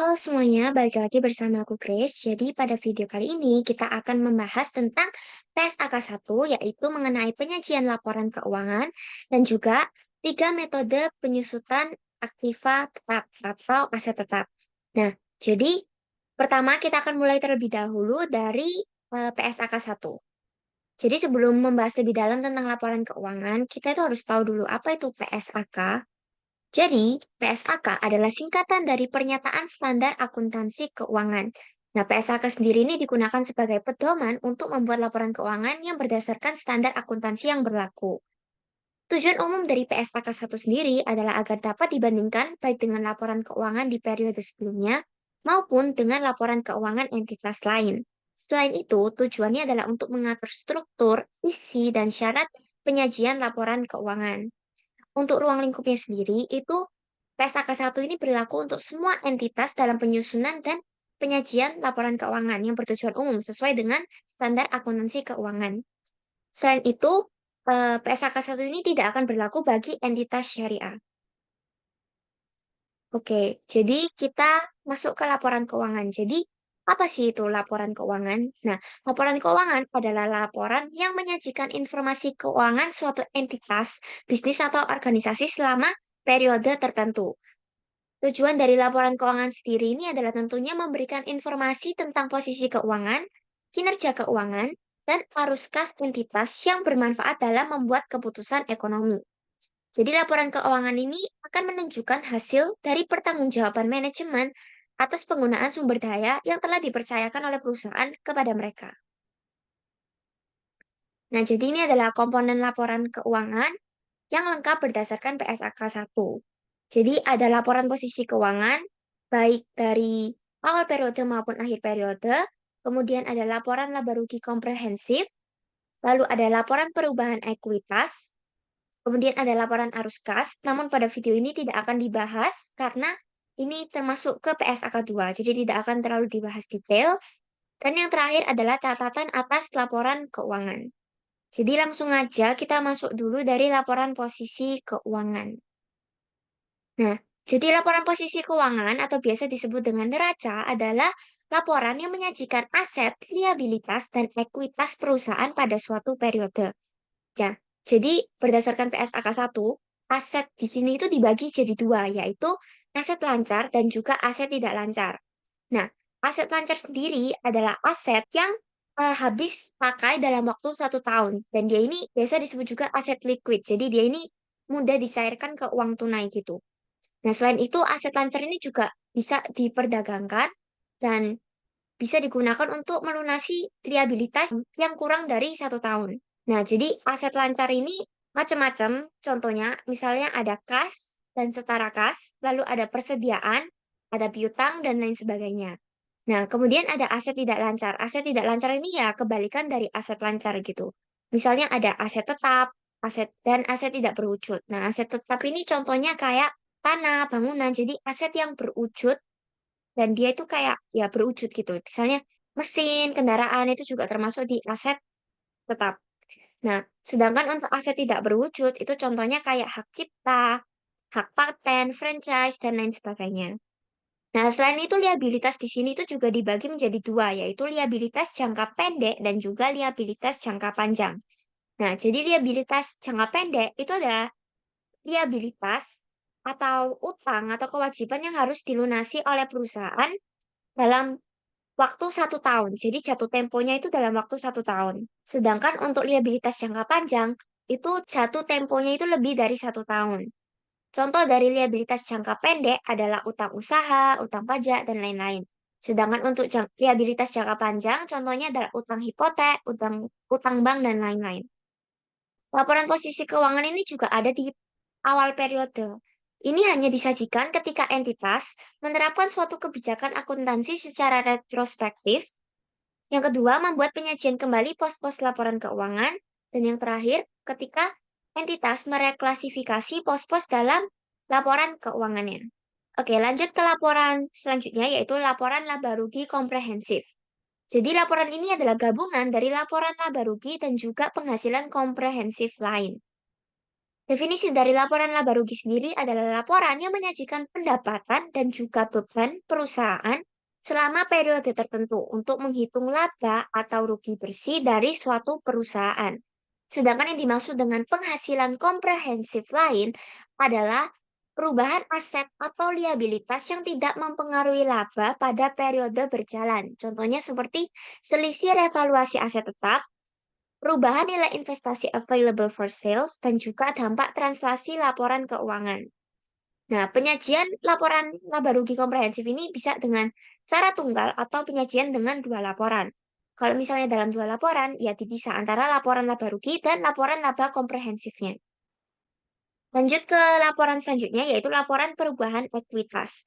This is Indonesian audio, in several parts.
Halo semuanya, balik lagi bersama aku Grace. Jadi pada video kali ini kita akan membahas tentang PSAK 1, yaitu mengenai penyajian laporan keuangan dan juga 3 metode penyusutan aktiva tetap atau aset tetap. Nah, jadi pertama kita akan mulai terlebih dahulu dari PSAK 1. Jadi sebelum membahas lebih dalam tentang laporan keuangan, kita itu harus tahu dulu apa itu PSAK. Jadi, PSAK adalah singkatan dari Pernyataan Standar Akuntansi Keuangan. Nah, PSAK sendiri ini digunakan sebagai pedoman untuk membuat laporan keuangan yang berdasarkan standar akuntansi yang berlaku. Tujuan umum dari PSAK 1 sendiri adalah agar dapat dibandingkan baik dengan laporan keuangan di periode sebelumnya maupun dengan laporan keuangan entitas lain. Selain itu, tujuannya adalah untuk mengatur struktur, isi, dan syarat penyajian laporan keuangan. Untuk ruang lingkupnya sendiri, itu PSAK 1 ini berlaku untuk semua entitas dalam penyusunan dan penyajian laporan keuangan yang bertujuan umum sesuai dengan standar akuntansi keuangan. Selain itu, PSAK 1 ini tidak akan berlaku bagi entitas syariah. Oke, jadi kita masuk ke laporan keuangan. Jadi, apa sih itu laporan keuangan? Nah, laporan keuangan adalah laporan yang menyajikan informasi keuangan suatu entitas, bisnis atau organisasi selama periode tertentu. Tujuan dari laporan keuangan sendiri ini adalah tentunya memberikan informasi tentang posisi keuangan, kinerja keuangan, dan arus kas entitas yang bermanfaat dalam membuat keputusan ekonomi. Jadi laporan keuangan ini akan menunjukkan hasil dari pertanggungjawaban manajemen atas penggunaan sumber daya yang telah dipercayakan oleh perusahaan kepada mereka. Nah, jadi ini adalah komponen laporan keuangan yang lengkap berdasarkan PSAK 1. Jadi ada laporan posisi keuangan, baik dari awal periode maupun akhir periode, kemudian ada laporan laba rugi komprehensif, lalu ada laporan perubahan ekuitas, kemudian ada laporan arus kas, namun pada video ini tidak akan dibahas karena ini termasuk ke PSAK 2, jadi tidak akan terlalu dibahas detail. Dan yang terakhir adalah catatan atas laporan keuangan. Jadi langsung aja kita masuk dulu dari laporan posisi keuangan. Nah, jadi laporan posisi keuangan atau biasa disebut dengan neraca adalah laporan yang menyajikan aset, liabilitas, dan ekuitas perusahaan pada suatu periode. Ya, jadi berdasarkan PSAK 1, aset di sini itu dibagi jadi dua, yaitu aset lancar dan juga aset tidak lancar. Nah, aset lancar sendiri adalah aset yang habis pakai dalam waktu 1 tahun. Dan dia ini biasa disebut juga aset liquid. Jadi dia ini mudah dicairkan ke uang tunai gitu. Nah, selain itu aset lancar ini juga bisa diperdagangkan dan bisa digunakan untuk melunasi liabilitas yang kurang dari 1 tahun. Nah, jadi aset lancar ini macam-macam. Contohnya, misalnya ada kas dan setara kas, lalu ada persediaan, ada piutang, dan lain sebagainya. Nah, kemudian ada aset tidak lancar. Aset tidak lancar ini ya kebalikan dari aset lancar gitu. Misalnya ada aset tetap, aset dan aset tidak berwujud. Nah, aset tetap ini contohnya kayak tanah, bangunan. Jadi aset yang berwujud dan dia itu kayak ya berwujud gitu. Misalnya mesin, kendaraan itu juga termasuk di aset tetap. Nah, sedangkan untuk aset tidak berwujud itu contohnya kayak hak cipta, hak paten, franchise, dan lain sebagainya. Nah, selain itu liabilitas di sini itu juga dibagi menjadi dua, yaitu liabilitas jangka pendek dan juga liabilitas jangka panjang. Nah, jadi liabilitas jangka pendek itu adalah liabilitas atau utang atau kewajiban yang harus dilunasi oleh perusahaan dalam waktu 1 tahun. Jadi jatuh temponya itu dalam waktu 1 tahun. Sedangkan untuk liabilitas jangka panjang, itu jatuh temponya itu lebih dari 1 tahun. Contoh dari liabilitas jangka pendek adalah utang usaha, utang pajak, dan lain-lain. Sedangkan untuk liabilitas jangka panjang, contohnya adalah utang hipotek, utang utang bank, dan lain-lain. Laporan posisi keuangan ini juga ada di awal periode. Ini hanya disajikan ketika entitas menerapkan suatu kebijakan akuntansi secara retrospektif. Yang kedua, membuat penyajian kembali pos-pos laporan keuangan. Dan yang terakhir, ketika entitas mereklasifikasi pos-pos dalam laporan keuangannya. Oke, lanjut ke laporan selanjutnya, yaitu laporan laba rugi komprehensif. Jadi laporan ini adalah gabungan dari laporan laba rugi dan juga penghasilan komprehensif lain. Definisi dari laporan laba rugi sendiri adalah laporan yang menyajikan pendapatan dan juga beban perusahaan selama periode tertentu untuk menghitung laba atau rugi bersih dari suatu perusahaan. Sedangkan yang dimaksud dengan penghasilan komprehensif lain adalah perubahan aset atau liabilitas yang tidak mempengaruhi laba pada periode berjalan. Contohnya seperti selisih revaluasi aset tetap, perubahan nilai investasi available for sales, dan juga dampak translasi laporan keuangan. Nah, penyajian laporan laba rugi komprehensif ini bisa dengan cara tunggal atau penyajian dengan dua laporan. Kalau misalnya dalam dua laporan, ya dipisah antara laporan laba rugi dan laporan laba komprehensifnya. Lanjut ke laporan selanjutnya, yaitu laporan perubahan ekuitas.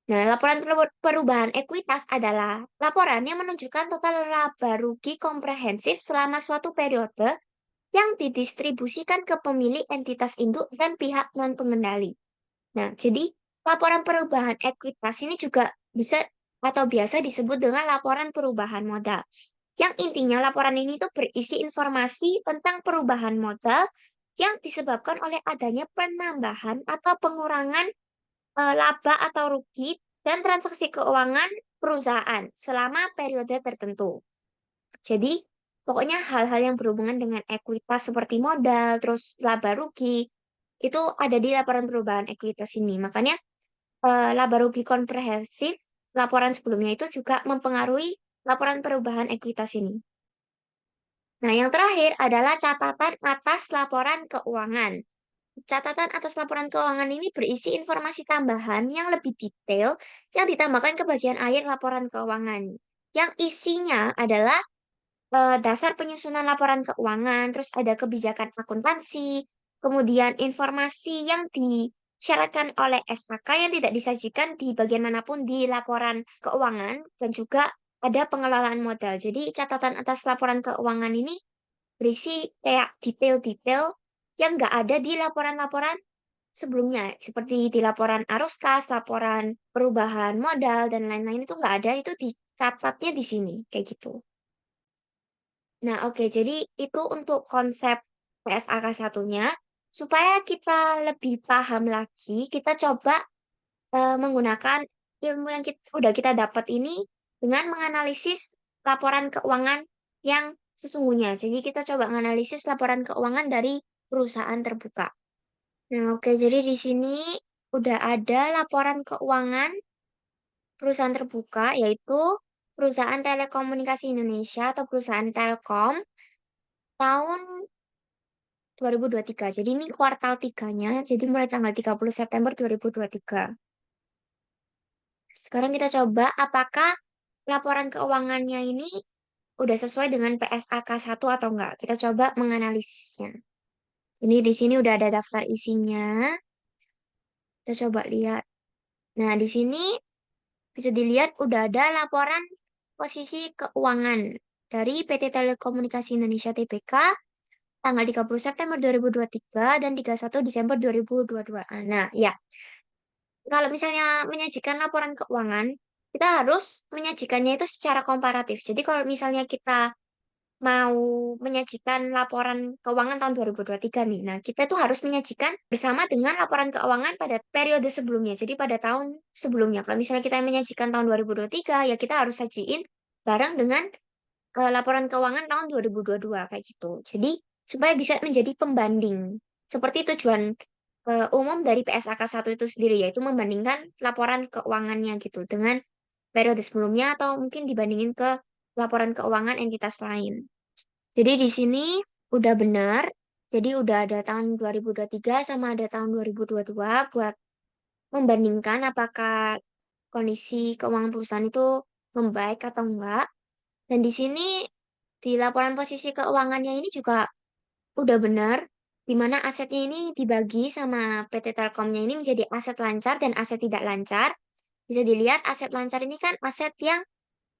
Nah, laporan perubahan ekuitas adalah laporan yang menunjukkan total laba rugi komprehensif selama suatu periode yang didistribusikan ke pemilik entitas induk dan pihak non-pengendali. Nah, jadi laporan perubahan ekuitas ini juga bisa atau biasa disebut dengan laporan perubahan modal. Yang intinya laporan ini tuh berisi informasi tentang perubahan modal yang disebabkan oleh adanya penambahan atau pengurangan laba atau rugi dan transaksi keuangan perusahaan selama periode tertentu. Jadi, pokoknya hal-hal yang berhubungan dengan ekuitas seperti modal, terus laba rugi, itu ada di laporan perubahan ekuitas ini. Makanya, laba rugi komprehensif, laporan sebelumnya itu juga mempengaruhi laporan perubahan ekuitas ini. Nah, yang terakhir adalah catatan atas laporan keuangan. Catatan atas laporan keuangan ini berisi informasi tambahan yang lebih detail yang ditambahkan ke bagian akhir laporan keuangan. Yang isinya adalah dasar penyusunan laporan keuangan, terus ada kebijakan akuntansi, kemudian informasi yang disyaratkan oleh SAK yang tidak disajikan di bagian manapun di laporan keuangan, dan juga ada pengelolaan modal. Jadi catatan atas laporan keuangan ini berisi kayak detail-detail yang nggak ada di laporan-laporan sebelumnya, seperti di laporan arus kas, laporan perubahan modal, dan lain-lain itu nggak ada, itu dicatatnya di sini, kayak gitu. Nah, oke. Jadi itu untuk konsep PSAK satunya. Supaya kita lebih paham lagi, kita coba menggunakan ilmu yang udah kita dapat ini dengan menganalisis laporan keuangan yang sesungguhnya. Jadi kita coba menganalisis laporan keuangan dari perusahaan terbuka. Nah, oke. Jadi di sini udah ada laporan keuangan perusahaan terbuka, yaitu perusahaan telekomunikasi Indonesia atau perusahaan Telkom tahun 2023. Jadi ini kuartal tiganya, jadi mulai tanggal 30 September 2023. Sekarang kita coba apakah laporan keuangannya ini udah sesuai dengan PSAK 1 atau enggak. Kita coba menganalisisnya. Ini di sini udah ada daftar isinya. Kita coba lihat. Nah, di sini bisa dilihat udah ada laporan posisi keuangan dari PT Telekomunikasi Indonesia Tbk tanggal 30 September 2023 dan 31 Desember 2022. Nah, ya. Kalau misalnya menyajikan laporan keuangan, kita harus menyajikannya itu secara komparatif. Jadi kalau misalnya kita mau menyajikan laporan keuangan tahun 2023 nih, nah kita tuh harus menyajikan bersama dengan laporan keuangan pada periode sebelumnya. Jadi pada tahun sebelumnya. Kalau misalnya kita menyajikan tahun 2023, ya kita harus sajiin bareng dengan laporan keuangan tahun 2022 kayak gitu. Jadi supaya bisa menjadi pembanding. Seperti tujuan umum dari PSAK 1 itu sendiri, yaitu membandingkan laporan keuangannya gitu dengan periode sebelumnya atau mungkin dibandingin ke laporan keuangan entitas lain. Jadi di sini udah benar. Jadi udah ada tahun 2023 sama ada tahun 2022 buat membandingkan apakah kondisi keuangan perusahaan itu membaik atau enggak. Dan di sini di laporan posisi keuangannya ini juga udah benar, di mana asetnya ini dibagi sama PT Telkomnya ini menjadi aset lancar dan aset tidak lancar. Bisa dilihat aset lancar ini kan aset yang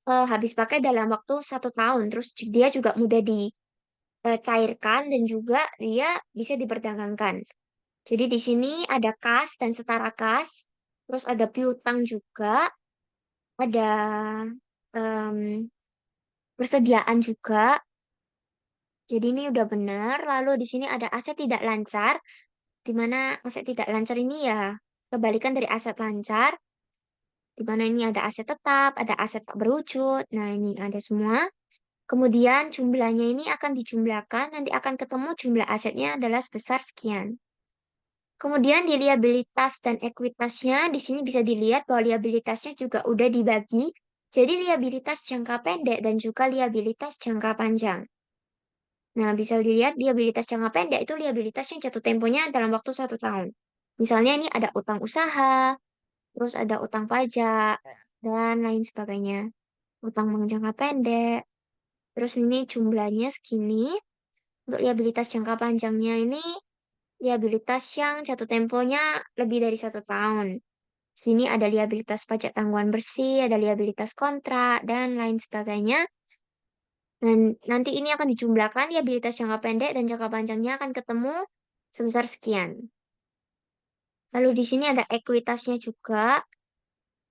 habis pakai dalam waktu 1 tahun. Terus dia juga mudah dicairkan dan juga dia bisa diperdagangkan. Jadi di sini ada kas dan setara kas. Terus ada piutang juga. Ada em, persediaan juga. Jadi ini udah benar. Lalu di sini ada aset tidak lancar. di mana aset tidak lancar ini ya kebalikan dari aset lancar, di mana ini ada aset tetap, ada aset tak berwujud. Nah, ini ada semua. Kemudian jumlahnya ini akan dijumlahkan, nanti akan ketemu jumlah asetnya adalah sebesar sekian. Kemudian di liabilitas dan ekuitasnya, di sini bisa dilihat bahwa liabilitasnya juga udah dibagi. Jadi liabilitas jangka pendek dan juga liabilitas jangka panjang. Nah, bisa dilihat liabilitas jangka pendek itu liabilitas yang jatuh temponya dalam waktu 1 tahun. Misalnya ini ada utang usaha, terus ada utang pajak, dan lain sebagainya. Utang bank jangka pendek, terus ini jumlahnya segini. Untuk liabilitas jangka panjangnya ini liabilitas yang jatuh temponya lebih dari 1 tahun. Sini ada liabilitas pajak tanggungan bersih, ada liabilitas kontrak, dan lain sebagainya. Dan nanti ini akan dijumlahkan liabilitas jangka pendek dan jangka panjangnya akan ketemu sebesar sekian. Lalu di sini ada ekuitasnya juga.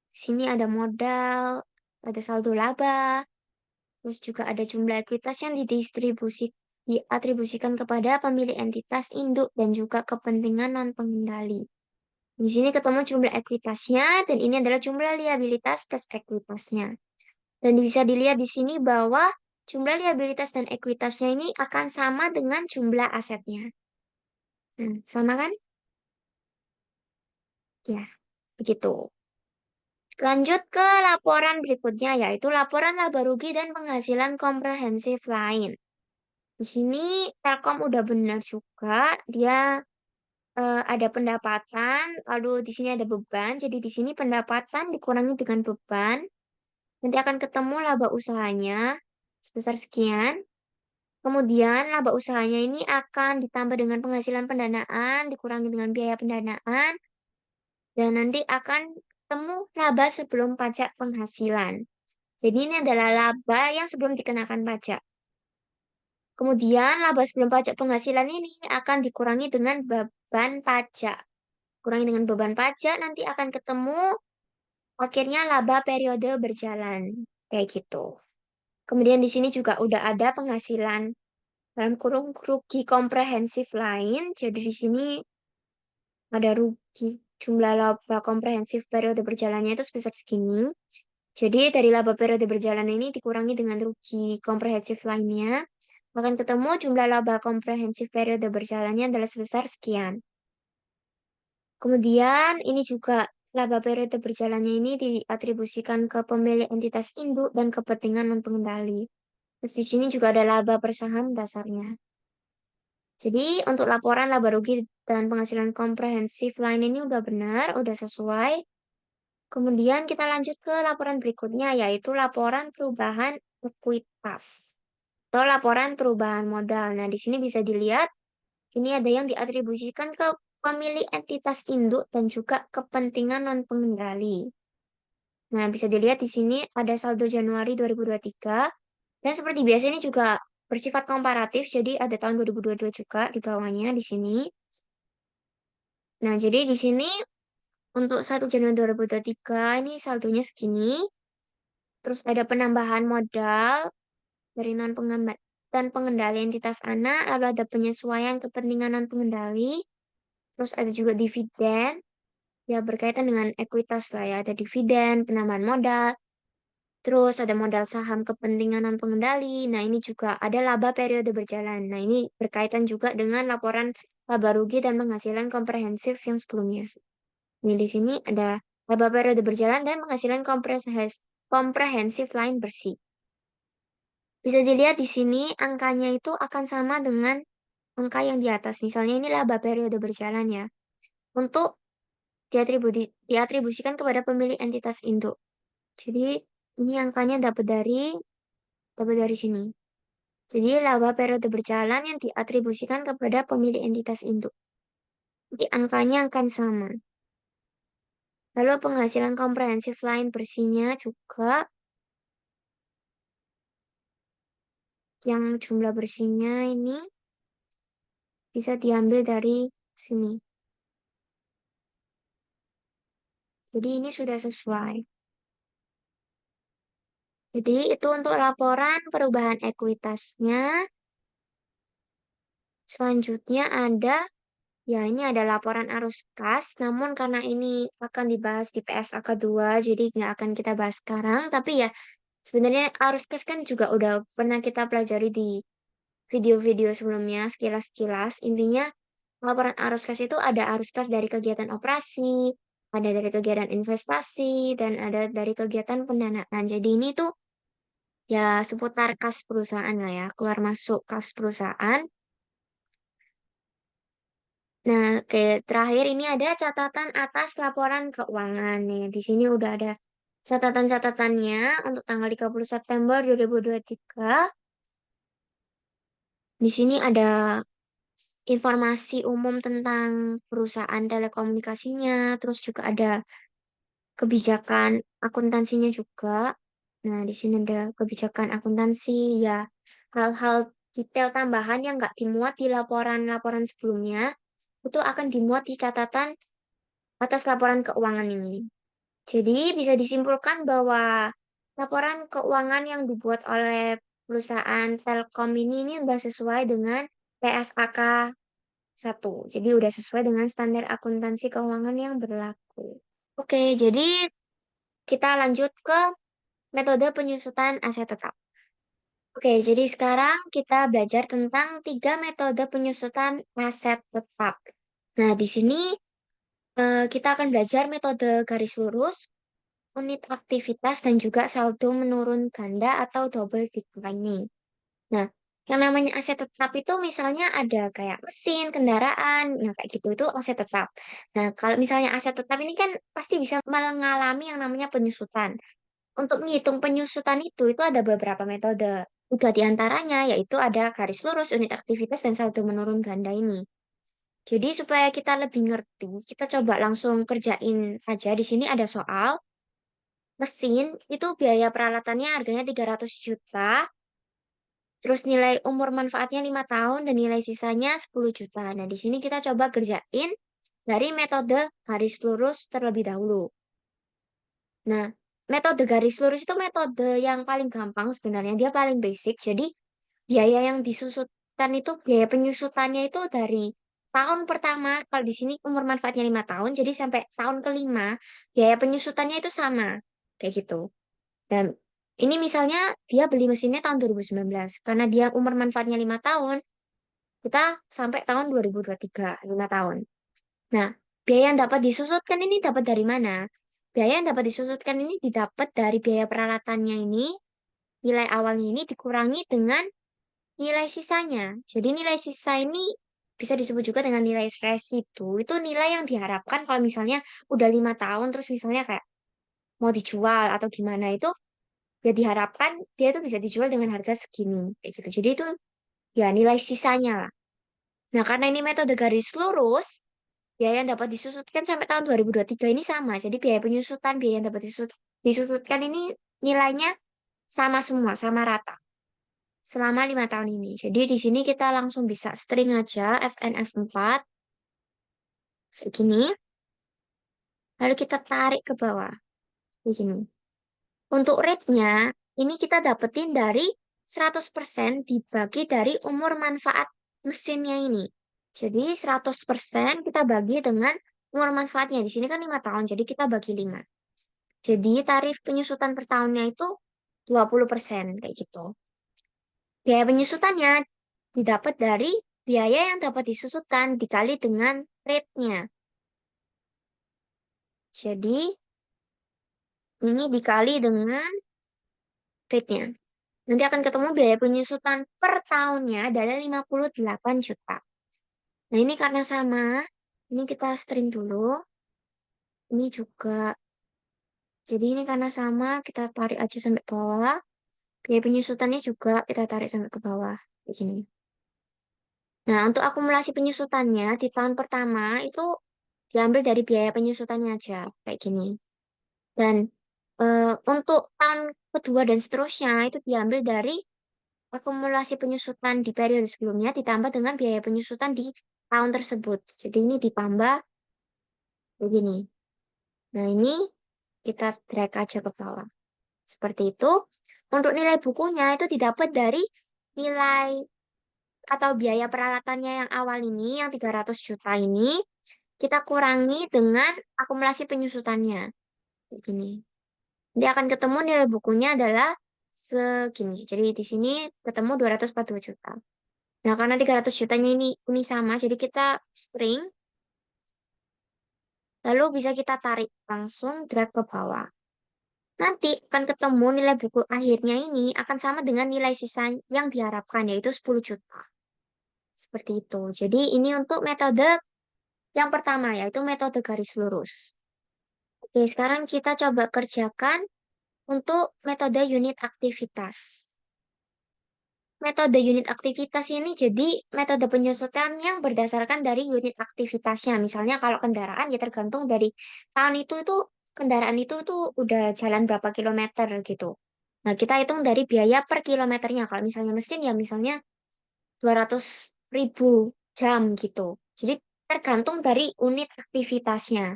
Di sini ada modal, ada saldo laba, terus juga ada jumlah ekuitas yang diatribusikan kepada pemilik entitas induk dan juga kepentingan non pengendali. Di sini ketemu jumlah ekuitasnya dan ini adalah jumlah liabilitas plus ekuitasnya. Dan bisa dilihat di sini bahwa jumlah liabilitas dan ekuitasnya ini akan sama dengan jumlah asetnya. Nah, sama kan? Ya, begitu. Lanjut ke laporan berikutnya, yaitu laporan laba rugi dan penghasilan komprehensif lain. Di sini Telkom udah benar juga, dia ada pendapatan, lalu di sini ada beban. Jadi di sini pendapatan dikurangi dengan beban, nanti akan ketemu laba usahanya sebesar sekian. Kemudian laba usahanya ini akan ditambah dengan penghasilan pendanaan, dikurangi dengan biaya pendanaan, dan nanti akan ketemu laba sebelum pajak penghasilan. Jadi ini adalah laba yang sebelum dikenakan pajak. Kemudian laba sebelum pajak penghasilan ini akan dikurangi dengan beban pajak. Kurangi dengan beban pajak nanti akan ketemu akhirnya laba periode berjalan. Kayak gitu. Kemudian di sini juga udah ada penghasilan dalam kurung rugi komprehensif lain. Jadi di sini ada rugi jumlah laba komprehensif periode berjalannya itu sebesar segini. Jadi dari laba periode berjalan ini dikurangi dengan rugi komprehensif lainnya, akan ketemu jumlah laba komprehensif periode berjalannya adalah sebesar sekian. Kemudian ini juga laba periode berjalannya ini diatribusikan ke pemilik entitas induk dan kepentingan non pengendali. Terus di sini juga ada laba per saham dasarnya. Jadi untuk laporan laba rugi dan penghasilan komprehensif lain ini udah benar, udah sesuai. Kemudian kita lanjut ke laporan berikutnya yaitu laporan perubahan ekuitas atau laporan perubahan modal. Nah, di sini bisa dilihat ini ada yang diatribusikan ke pemilik entitas induk dan juga kepentingan non pengendali. Nah, bisa dilihat di sini ada saldo Januari 2023 dan seperti biasa ini juga bersifat komparatif, jadi ada tahun 2022 juga di bawahnya di sini. Nah, jadi di sini untuk 1 Januari 2023 ini saldonya segini. Terus ada penambahan modal dari non dan pengendali entitas anak, lalu ada penyesuaian kepentingan non pengendali, terus ada juga dividen, ya berkaitan dengan ekuitas lah ya, ada dividen, penambahan modal, terus ada modal saham kepentingan non pengendali. Nah, ini juga ada laba periode berjalan. Nah, ini berkaitan juga dengan laporan laba rugi dan penghasilan komprehensif yang sebelumnya. Ini di sini ada laba periode berjalan dan penghasilan komprehensif lain bersih. Bisa dilihat di sini angkanya itu akan sama dengan angka yang di atas. Misalnya ini laba periode berjalan ya. Untuk diatribusikan kepada pemilik entitas induk. Jadi ini angkanya dapat dari sini. Jadi laba periode berjalan yang diatribusikan kepada pemilik entitas induk. Jadi angkanya akan sama. Lalu penghasilan komprehensif lain bersihnya juga yang jumlah bersihnya ini bisa diambil dari sini. Jadi ini sudah sesuai. Jadi itu untuk laporan perubahan ekuitasnya. Selanjutnya ada Ya, ini ada laporan arus kas, namun karena ini akan dibahas di PSA kedua, jadi nggak akan kita bahas sekarang. Tapi ya, sebenarnya arus kas kan juga udah pernah kita pelajari di video-video sebelumnya, sekilas-sekilas. Intinya, laporan arus kas itu ada arus kas dari kegiatan operasi, ada dari kegiatan investasi, dan ada dari kegiatan pendanaan. Jadi ini tuh ya seputar kas perusahaan lah ya, keluar masuk kas perusahaan. Nah, terakhir ini ada catatan atas laporan keuangan nih. Di sini udah ada catatan-catatannya untuk tanggal 30 September 2023. Di sini ada informasi umum tentang perusahaan telekomunikasinya, terus juga ada kebijakan akuntansinya juga. Nah, di sini ada kebijakan akuntansi, ya hal-hal detail tambahan yang nggak dimuat di laporan-laporan sebelumnya, itu akan dimuat di catatan atas laporan keuangan ini. Jadi bisa disimpulkan bahwa laporan keuangan yang dibuat oleh perusahaan Telkom ini udah sesuai dengan PSAK 1. Jadi udah sesuai dengan standar akuntansi keuangan yang berlaku. Oke, jadi kita lanjut ke metode penyusutan aset tetap. Oke, jadi sekarang kita belajar tentang 3 metode penyusutan aset tetap. Nah, di sini kita akan belajar metode garis lurus, unit aktivitas, dan juga saldo menurun ganda atau double declining. Nah, yang namanya aset tetap itu misalnya ada kayak mesin, kendaraan, nah kayak gitu itu aset tetap. Nah, kalau misalnya aset tetap ini kan pasti bisa mengalami yang namanya penyusutan. Untuk menghitung penyusutan itu ada beberapa metode. Tiga di antaranya yaitu ada garis lurus, unit aktivitas, dan saldo menurun ganda ini. Jadi supaya kita lebih ngerti, kita coba langsung kerjain aja. Di sini ada soal mesin itu biaya peralatannya harganya 300 juta, terus nilai umur manfaatnya 5 tahun dan nilai sisanya 10 juta. Nah, di sini kita coba kerjain dari metode garis lurus terlebih dahulu. Nah, metode garis lurus itu metode yang paling gampang sebenarnya, dia paling basic. Jadi, biaya yang disusutkan itu, biaya penyusutannya itu dari tahun pertama, kalau di sini umur manfaatnya 5 tahun, jadi sampai tahun kelima, biaya penyusutannya itu sama. Kayak gitu. Dan ini misalnya dia beli mesinnya tahun 2019. Karena dia umur manfaatnya 5 tahun, kita sampai tahun 2023, 5 tahun. Nah, biaya yang dapat disusutkan ini dapat dari mana? Biaya yang dapat disusutkan ini didapat dari biaya peralatannya ini, nilai awalnya ini dikurangi dengan nilai sisanya. Jadi nilai sisa ini bisa disebut juga dengan nilai residu. Itu nilai yang diharapkan kalau misalnya udah 5 tahun, terus misalnya kayak mau dijual atau gimana itu, ya diharapkan dia tuh bisa dijual dengan harga segini. Kayak gitu. Jadi itu ya nilai sisanya lah. Nah, karena ini metode garis lurus, biaya yang dapat disusutkan sampai tahun 2023 ini sama. Jadi biaya penyusutan, biaya yang dapat disusutkan ini nilainya sama semua, sama rata. Selama 5 tahun ini. Jadi di sini kita langsung bisa string aja FNF4. Begini. Lalu kita tarik ke bawah. Begini. Untuk rate-nya, ini kita dapetin dari 100% dibagi dari umur manfaat mesinnya ini. Jadi 100% kita bagi dengan umur manfaatnya. Di sini kan 5 tahun, jadi kita bagi 5. Jadi tarif penyusutan per tahunnya itu 20%, kayak gitu. Biaya penyusutannya didapat dari biaya yang dapat disusutkan dikali dengan rate-nya. Jadi ini dikali dengan rate-nya. Nanti akan ketemu biaya penyusutan per tahunnya adalah 58 juta. Nah, ini karena sama, ini kita string dulu. Ini juga. Jadi ini karena sama, kita tarik aja sampai bawah. Biaya penyusutannya juga kita tarik sampai ke bawah. Begini. Nah, untuk akumulasi penyusutannya di tahun pertama itu diambil dari biaya penyusutannya aja. Kayak gini. Dan untuk tahun kedua dan seterusnya itu diambil dari akumulasi penyusutan di periode sebelumnya ditambah dengan biaya penyusutan di tahun tersebut. Jadi ini ditambah begini. Nah, ini kita drag aja ke bawah. Seperti itu. Untuk nilai bukunya itu didapat dari nilai atau biaya peralatannya yang awal ini, yang 300 juta ini, kita kurangi dengan akumulasi penyusutannya. Kayak gini. Dia akan ketemu nilai bukunya adalah segini. Jadi di sini ketemu 242 juta. Nah, karena 300 jutanya ini sama, jadi kita string, lalu bisa kita tarik langsung drag ke bawah. Nanti akan ketemu nilai buku akhirnya ini akan sama dengan nilai sisa yang diharapkan, yaitu 10 juta. Seperti itu. Jadi ini untuk metode yang pertama, yaitu metode garis lurus. Oke, sekarang kita coba kerjakan untuk metode unit aktivitas. Metode unit aktivitas ini jadi metode penyusutan yang berdasarkan dari unit aktivitasnya. Misalnya kalau kendaraan ya tergantung dari tahun itu kendaraan itu tuh udah jalan berapa kilometer gitu. Nah, kita hitung dari biaya per kilometernya. Kalau misalnya mesin ya misalnya 200.000 jam gitu. Jadi tergantung dari unit aktivitasnya.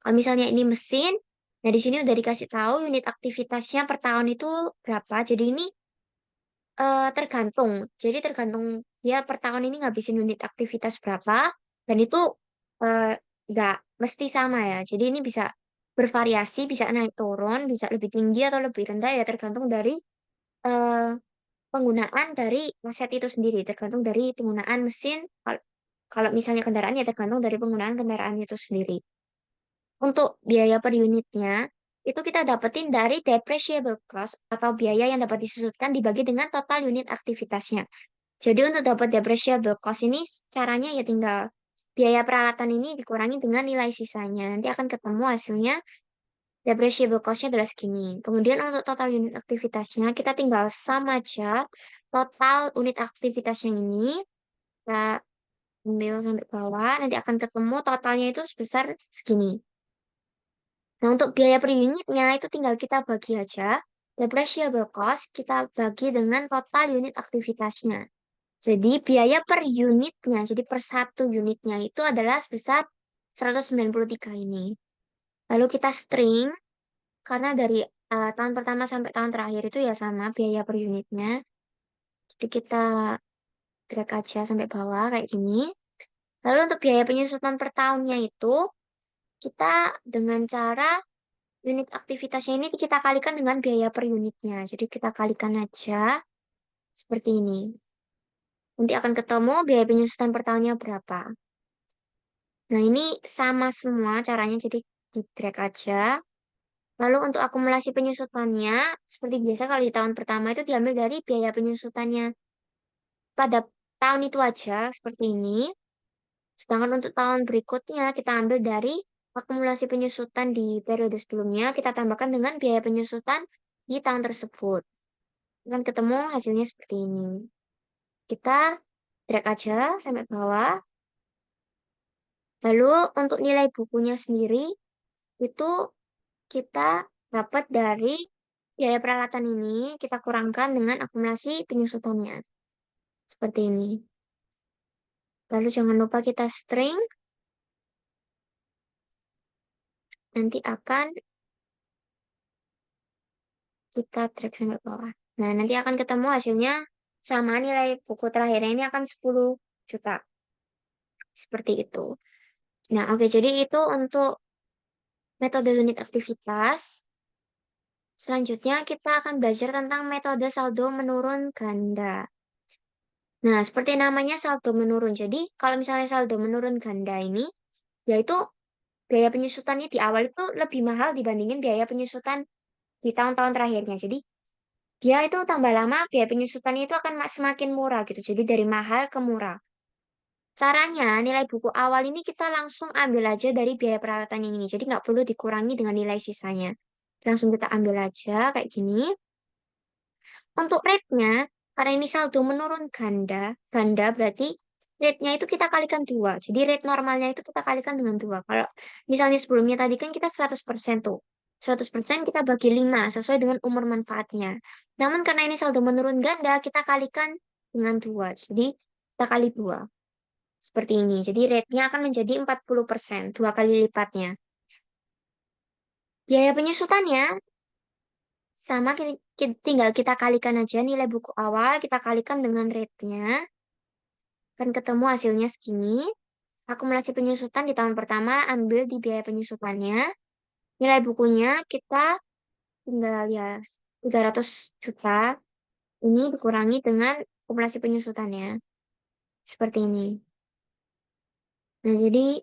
Kalau misalnya ini mesin, nah di sini udah dikasih tahu unit aktivitasnya per tahun itu berapa. Jadi ini tergantung. Jadi tergantung dia per tahun ini ngabisin unit aktivitas berapa, dan itu eh, nggak mesti sama ya. Jadi ini bisa bervariasi, bisa naik turun, bisa lebih tinggi atau lebih rendah ya tergantung dari eh, penggunaan dari aset itu sendiri, tergantung dari penggunaan mesin. Kalau misalnya kendaraan ya tergantung dari penggunaan kendaraan itu sendiri. Untuk biaya per unitnya, itu kita dapetin dari depreciable cost atau biaya yang dapat disusutkan dibagi dengan total unit aktivitasnya. Jadi untuk dapat depreciable cost ini caranya ya tinggal biaya peralatan ini dikurangi dengan nilai sisanya. Nanti akan ketemu hasilnya depreciable cost-nya adalah segini. Kemudian untuk total unit aktivitasnya kita tinggal sama aja total unit aktivitasnya ini. Kita ambil sampai bawah, nanti akan ketemu totalnya itu sebesar segini. Nah, untuk biaya per unitnya itu tinggal kita bagi aja. Depreciable cost kita bagi dengan total unit aktivitasnya. Jadi biaya per unitnya, jadi per satu unitnya itu adalah sebesar 193 ini. Lalu kita string, karena dari tahun pertama sampai tahun terakhir itu ya sama biaya per unitnya. Jadi kita drag aja sampai bawah kayak gini. Lalu untuk biaya penyusutan per tahunnya itu, kita dengan cara unit aktivitasnya ini kita kalikan dengan biaya per unitnya. Jadi kita kalikan aja seperti ini. Nanti akan ketemu biaya penyusutan per tahunnya berapa. Nah, ini sama semua caranya, jadi di drag aja. Lalu untuk akumulasi penyusutannya, seperti biasa kalau di tahun pertama itu diambil dari biaya penyusutannya pada tahun itu aja, seperti ini. Sedangkan untuk tahun berikutnya, kita ambil dari akumulasi penyusutan di periode sebelumnya, kita tambahkan dengan biaya penyusutan di tahun tersebut. Akan ketemu hasilnya seperti ini. Kita drag aja sampai bawah. Lalu untuk nilai bukunya sendiri, itu kita dapat dari biaya peralatan ini, kita kurangkan dengan akumulasi penyusutannya. Seperti ini. Lalu jangan lupa kita string, nanti akan kita drag sampai bawah. Nah, nanti akan ketemu hasilnya sama nilai buku terakhirnya ini akan 10 juta. Seperti itu. Nah, oke, jadi itu untuk metode unit aktivitas. Selanjutnya kita akan belajar tentang metode saldo menurun ganda. Nah, seperti namanya saldo menurun. Jadi, kalau misalnya saldo menurun ganda ini, yaitu biaya penyusutannya di awal itu lebih mahal dibandingin biaya penyusutan di tahun-tahun terakhirnya. Jadi, dia itu tambah lama, biaya penyusutannya itu akan semakin murah gitu. Jadi, dari mahal ke murah. Caranya, nilai buku awal ini kita langsung ambil aja dari biaya peralatan yang ini. Jadi, nggak perlu dikurangi dengan nilai sisanya. Langsung kita ambil aja kayak gini. Untuk rate-nya, karena ini saldo menurun ganda berarti rate-nya itu kita kalikan 2. Jadi rate normalnya itu kita kalikan dengan 2. Kalau misalnya sebelumnya tadi kan kita 100% tuh. 100% kita bagi 5 sesuai dengan umur manfaatnya. Namun karena ini saldo menurun ganda, kita kalikan dengan 2. Jadi kita kali 2. Seperti ini. Jadi rate-nya akan menjadi 40%, 2 kali lipatnya. Biaya penyusutannya sama tinggal kita kalikan aja nilai buku awal, kita kalikan dengan rate-nya. Kan ketemu hasilnya segini. Akumulasi penyusutan di tahun pertama ambil di biaya penyusutannya. Nilai bukunya kita tinggal ya 300 juta. Ini dikurangi dengan akumulasi penyusutannya. Seperti ini. Nah, jadi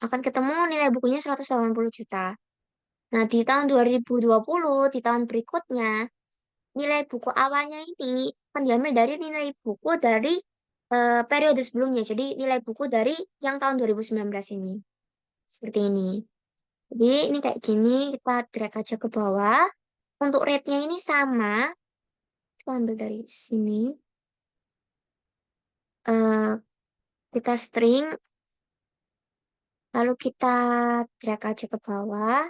akan ketemu nilai bukunya 180 juta. Nah, di tahun 2020, di tahun berikutnya, nilai buku awalnya ini akan diambil dari nilai buku dari periode sebelumnya. Jadi, nilai buku dari yang tahun 2019 ini. Seperti ini. Jadi, ini kayak gini, kita drag aja ke bawah. Untuk rate-nya ini sama. Kita ambil dari sini. eh kita string, lalu kita drag aja ke bawah.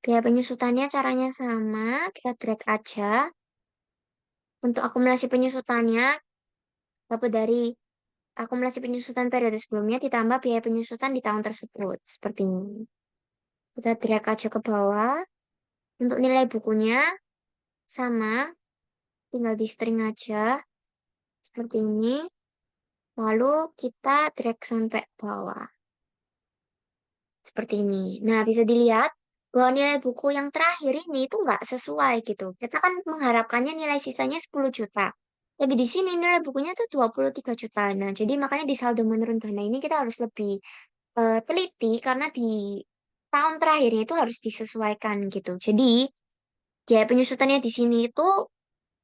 Biaya penyusutannya caranya sama, kita drag aja. Untuk akumulasi penyusutannya, dapat dari akumulasi penyusutan periode sebelumnya ditambah biaya penyusutan di tahun tersebut. Seperti ini. Kita drag aja ke bawah. Untuk nilai bukunya, sama, tinggal di string aja. Seperti ini. Lalu kita drag sampai bawah. Seperti ini. Nah, bisa dilihat bahwa nilai buku yang terakhir ini itu nggak sesuai gitu. Kita kan mengharapkannya nilai sisanya 10 juta. Tapi di sini nilai bukunya tuh 23 juta. Nah, jadi makanya di saldo menurun ganda ini kita harus lebih teliti karena di tahun terakhirnya itu harus disesuaikan gitu. Jadi, biaya penyusutannya di sini itu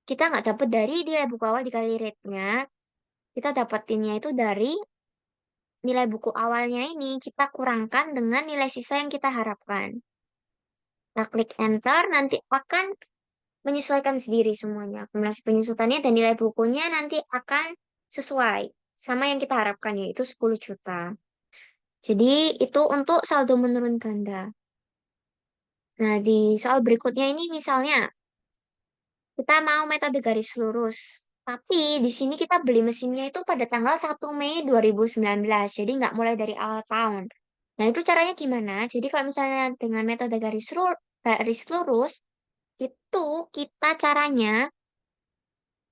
kita nggak dapat dari nilai buku awal dikali rate-nya. Kita dapatinnya itu dari nilai buku awalnya ini kita kurangkan dengan nilai sisa yang kita harapkan. Kita klik enter, nanti akan menyesuaikan sendiri semuanya. Akumulasi penyusutannya dan nilai bukunya nanti akan sesuai sama yang kita harapkan, yaitu 10 juta. Jadi itu untuk saldo menurun ganda. Nah, di soal berikutnya ini misalnya kita mau metode garis lurus. Tapi di sini kita beli mesinnya itu pada tanggal 1 Mei 2019. Jadi nggak mulai dari awal tahun. Nah, itu caranya gimana? Jadi kalau misalnya dengan metode garis lurus, itu kita caranya,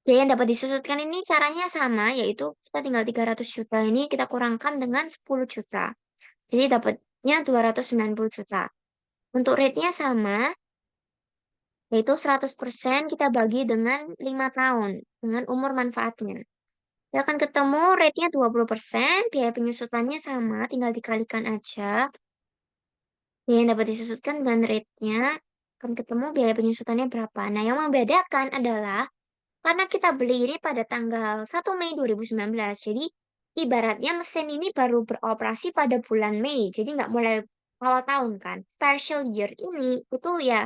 biaya yang dapat disusutkan ini caranya sama, yaitu kita tinggal 300 juta ini kita kurangkan dengan 10 juta. Jadi dapatnya 290 juta. Untuk rate-nya sama, yaitu 100% kita bagi dengan 5 tahun, dengan umur manfaatnya. Kita akan ketemu rate-nya 20%, biaya penyusutannya sama, tinggal dikalikan aja. Biaya yang dapat disusutkan dengan rate-nya, akan ketemu biaya penyusutannya berapa. Nah, yang membedakan adalah karena kita beli ini pada tanggal 1 Mei 2019, jadi ibaratnya mesin ini baru beroperasi pada bulan Mei, jadi nggak mulai awal tahun kan. Partial year ini itu ya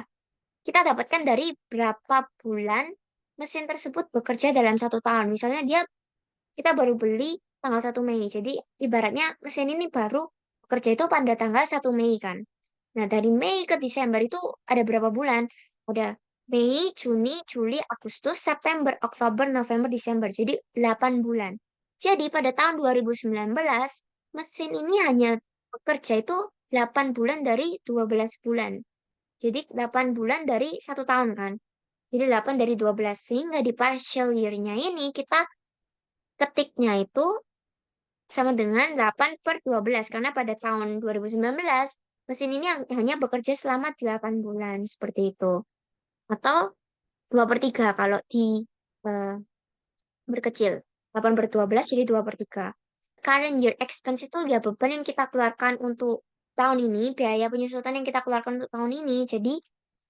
kita dapatkan dari berapa bulan mesin tersebut bekerja dalam 1 tahun. Misalnya kita baru beli tanggal 1 Mei, jadi ibaratnya mesin ini baru bekerja itu pada tanggal 1 Mei kan. Nah, dari Mei ke Desember itu ada berapa bulan? Ada Mei, Juni, Juli, Agustus, September, Oktober, November, Desember. Jadi 8 bulan. Jadi pada tahun 2019, mesin ini hanya bekerja itu 8 bulan dari 12 bulan. Jadi 8 bulan dari 1 tahun kan. Jadi 8 dari 12. Sehingga di partial year-nya ini kita ketiknya itu sama dengan 8/12. Karena pada tahun 2019, mesin ini hanya bekerja selama 8 bulan. Seperti itu. Atau 2/3 kalau eh, berkecil. 8/12 jadi 2/3. Current year expense itu ya beban yang kita keluarkan untuk tahun ini, biaya penyusutan yang kita keluarkan untuk tahun ini. Jadi,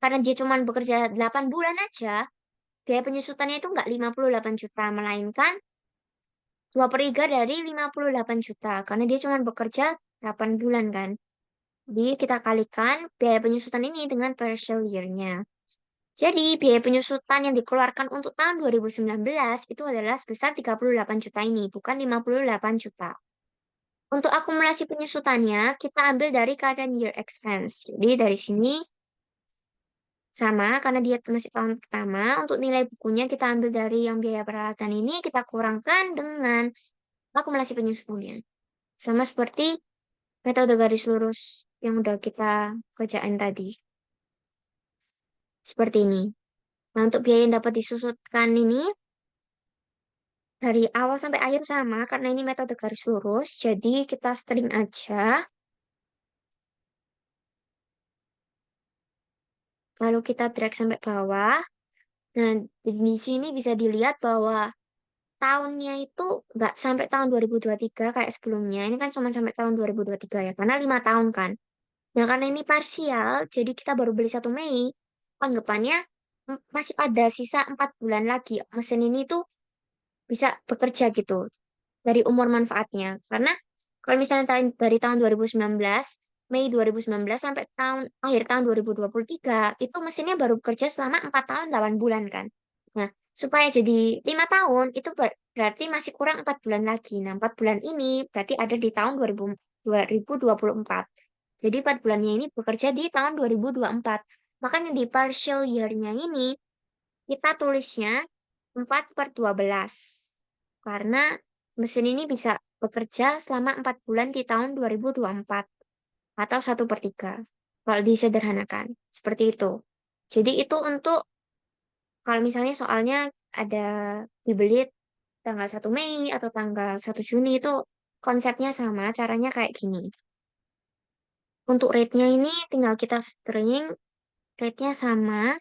karena dia cuma bekerja 8 bulan aja, biaya penyusutannya itu nggak 58 juta, melainkan 2/3 dari 58 juta. Karena dia cuma bekerja 8 bulan kan. Jadi, kita kalikan biaya penyusutan ini dengan partial year-nya. Jadi, biaya penyusutan yang dikeluarkan untuk tahun 2019 itu adalah sebesar 38 juta ini, bukan 58 juta. Untuk akumulasi penyusutannya, kita ambil dari current year expense. Jadi, dari sini sama, karena dia masih tahun pertama. Untuk nilai bukunya, kita ambil dari yang biaya peralatan ini, kita kurangkan dengan akumulasi penyusutannya. Sama seperti metode garis lurus yang udah kita kerjain tadi. Seperti ini. Nah, untuk biaya yang dapat disusutkan ini, Dari awal sampai akhir sama, karena ini metode garis lurus, jadi kita string aja. Lalu kita drag sampai bawah. Nah, di sini bisa dilihat bahwa tahunnya itu nggak sampai tahun 2023 kayak sebelumnya. Ini kan cuma sampai tahun 2023 ya, karena 5 tahun kan. Nah, karena ini parsial, jadi kita baru beli 1 Mei. Anggapannya masih ada sisa 4 bulan lagi. Mesin ini tuh bisa bekerja gitu dari umur manfaatnya. Karena kalau misalnya dari tahun 2019, Mei 2019 sampai akhir tahun 2023, itu mesinnya baru bekerja selama 4 tahun 8 bulan kan. Nah, supaya jadi 5 tahun, itu berarti masih kurang 4 bulan lagi. Nah, 4 bulan ini berarti ada di tahun 2024. Jadi 4 bulannya ini bekerja di tahun 2024. Makanya di partial year-nya ini, kita tulisnya 4/12. Karena mesin ini bisa bekerja selama 4 bulan di tahun 2024 atau 1/3. Kalau disederhanakan. Seperti itu. Jadi itu untuk kalau misalnya soalnya ada dibeli tanggal 1 Mei atau tanggal 1 Juni itu konsepnya sama, caranya kayak gini. Untuk rate-nya ini tinggal kita string, rate-nya sama,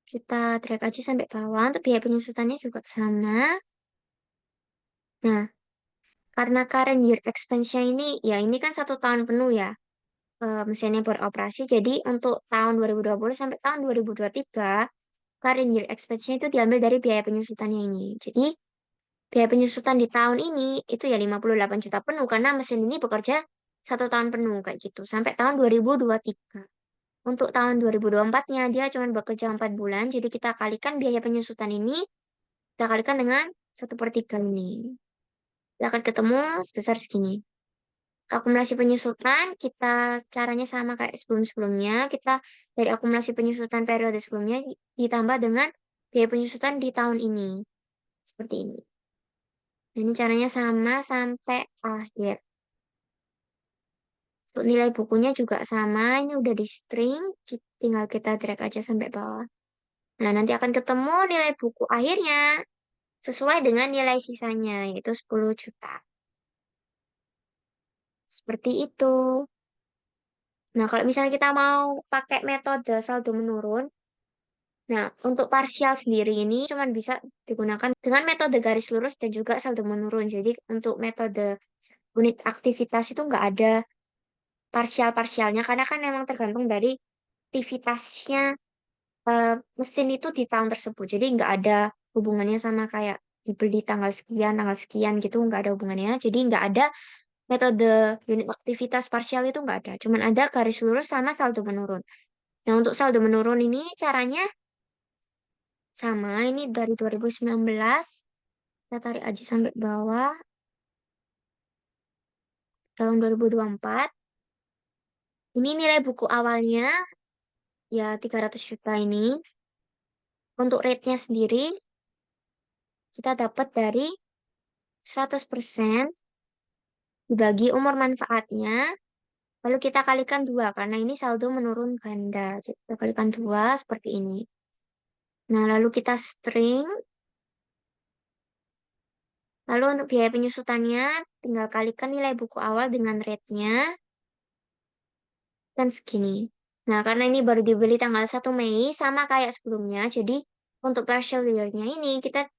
kita drag aja sampai bawah, untuk biaya penyusutannya juga sama. Nah, karena current year expense-nya ini, ya ini kan 1 tahun penuh ya, mesinnya beroperasi. Jadi untuk tahun 2020 sampai tahun 2023, current year expense-nya itu diambil dari biaya penyusutannya ini. Jadi, biaya penyusutan di tahun ini itu ya 58 juta penuh, karena mesin ini bekerja 1 tahun penuh, kayak gitu, sampai tahun 2023. Untuk tahun 2024-nya, dia cuma bekerja 4 bulan, jadi kita kalikan biaya penyusutan ini, kita kalikan dengan 1/3 ini. Kita akan ketemu sebesar segini. Akumulasi penyusutan, kita caranya sama kayak sebelum-sebelumnya. Kita dari akumulasi penyusutan periode sebelumnya ditambah dengan biaya penyusutan di tahun ini. Seperti ini. Dan ini caranya sama sampai akhir. Untuk nilai bukunya juga sama. Ini udah di string. Tinggal kita drag aja sampai bawah. Nah, nanti akan ketemu nilai buku akhirnya. Sesuai dengan nilai sisanya, yaitu 10 juta. Seperti itu. Nah, kalau misalnya kita mau pakai metode saldo menurun, nah, untuk parsial sendiri ini cuma bisa digunakan dengan metode garis lurus dan juga saldo menurun. Jadi, untuk metode unit aktivitas itu nggak ada parsial-parsialnya, karena kan memang tergantung dari aktivitasnya mesin itu di tahun tersebut. Jadi, nggak ada hubungannya sama kayak dibeli tanggal sekian gitu, nggak ada hubungannya. Jadi, nggak ada metode unit aktivitas parsial itu nggak ada. Cuman ada garis lurus sama saldo menurun. Nah, untuk saldo menurun ini caranya sama, ini dari 2019. Kita tarik aja sampai bawah. Tahun 2024. Ini nilai buku awalnya, ya 300 juta ini. Untuk rate-nya sendiri, kita dapat dari 100% dibagi umur manfaatnya. Lalu kita kalikan 2, karena ini saldo menurun ganda. Jadi kita kalikan 2 seperti ini. Nah, lalu kita string. Lalu untuk biaya penyusutannya, tinggal kalikan nilai buku awal dengan rate-nya. Dan segini. Nah, karena ini baru dibeli tanggal 1 Mei, sama kayak sebelumnya. Jadi, untuk partial year-nya ini, kita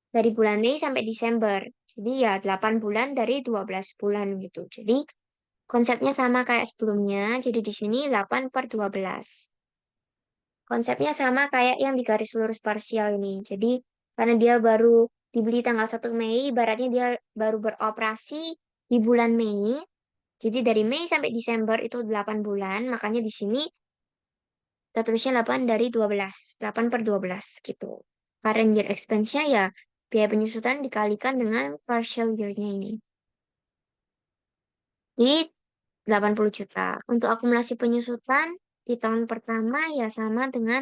dari bulan Mei sampai Desember. Jadi, ya 8 bulan dari 12 bulan gitu. Jadi, konsepnya sama kayak sebelumnya. Jadi, di sini 8/12. Konsepnya sama kayak yang di garis lurus parsial ini. Jadi, karena dia baru dibeli tanggal 1 Mei, ibaratnya dia baru beroperasi di bulan Mei. Jadi dari Mei sampai Desember itu 8 bulan, makanya di sini kita tulisnya 8 dari 12, 8/12 gitu. Current year expense-nya ya biaya penyusutan dikalikan dengan partial year-nya ini. Di 80 juta. Untuk akumulasi penyusutan di tahun pertama ya sama dengan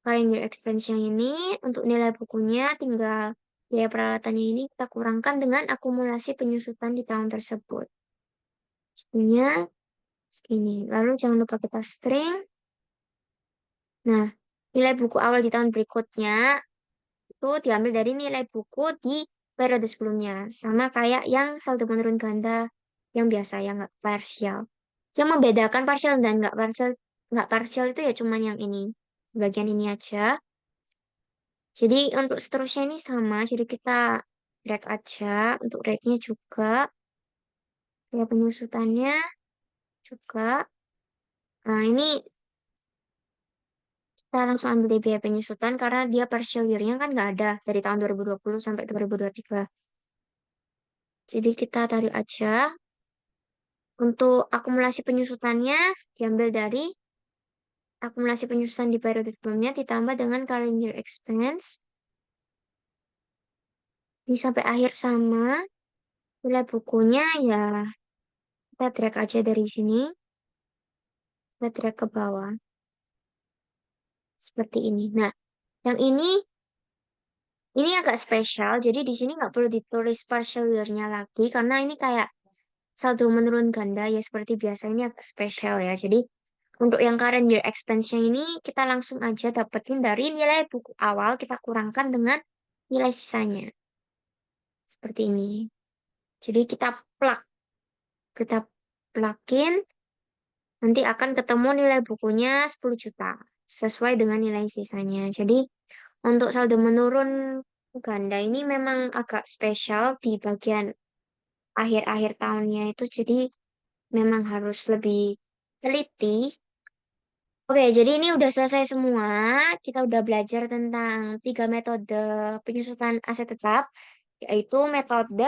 current year expense-nya ini. Untuk nilai bukunya tinggal biaya peralatannya ini kita kurangkan dengan akumulasi penyusutan di tahun tersebut. Jadinya segini. Lalu jangan lupa kita string. Nah, nilai buku awal di tahun berikutnya itu diambil dari nilai buku di periode sebelumnya, sama kayak yang saldo menurun ganda yang biasa, yang nggak parsial. Yang membedakan parsial dan nggak parsial itu ya cuman yang ini, bagian ini aja. Jadi untuk seterusnya ini sama, jadi kita drag aja untuk rate-nya juga, ya penyusutannya juga. Nah, ini kita langsung ambil dari biaya penyusutan karena dia partial year-nya kan nggak ada dari tahun 2020 sampai 2023. Jadi kita tarik aja. Untuk akumulasi penyusutannya diambil dari akumulasi penyusutan di periode sebelumnya ditambah dengan current year expense. Ini sampai akhir sama. Nilai bukunya ya kita drag aja dari sini. Kita drag ke bawah. Seperti ini. Nah, yang ini agak spesial. Jadi di sini nggak perlu ditulis partial year-nya lagi. Karena ini kayak saldo menurun ganda ya seperti biasa ini agak spesial ya. Jadi untuk yang current year expense-nya ini kita langsung aja dapetin dari nilai buku awal kita kurangkan dengan nilai sisanya. Seperti ini. Jadi kita plukin nanti akan ketemu nilai bukunya 10 juta sesuai dengan nilai sisanya. Jadi untuk saldo menurun ganda ini memang agak spesial di bagian akhir-akhir tahunnya itu jadi memang harus lebih teliti. Oke, jadi ini udah selesai semua. Kita udah belajar tentang 3 metode penyusutan aset tetap, yaitu metode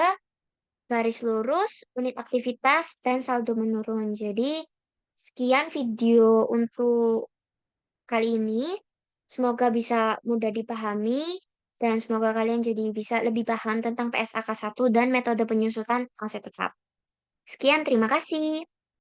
garis lurus, unit aktivitas, dan saldo menurun. Jadi, sekian video untuk kali ini. Semoga bisa mudah dipahami, dan semoga kalian jadi bisa lebih paham tentang PSAK 1 dan metode penyusutan aset tetap. Sekian, terima kasih.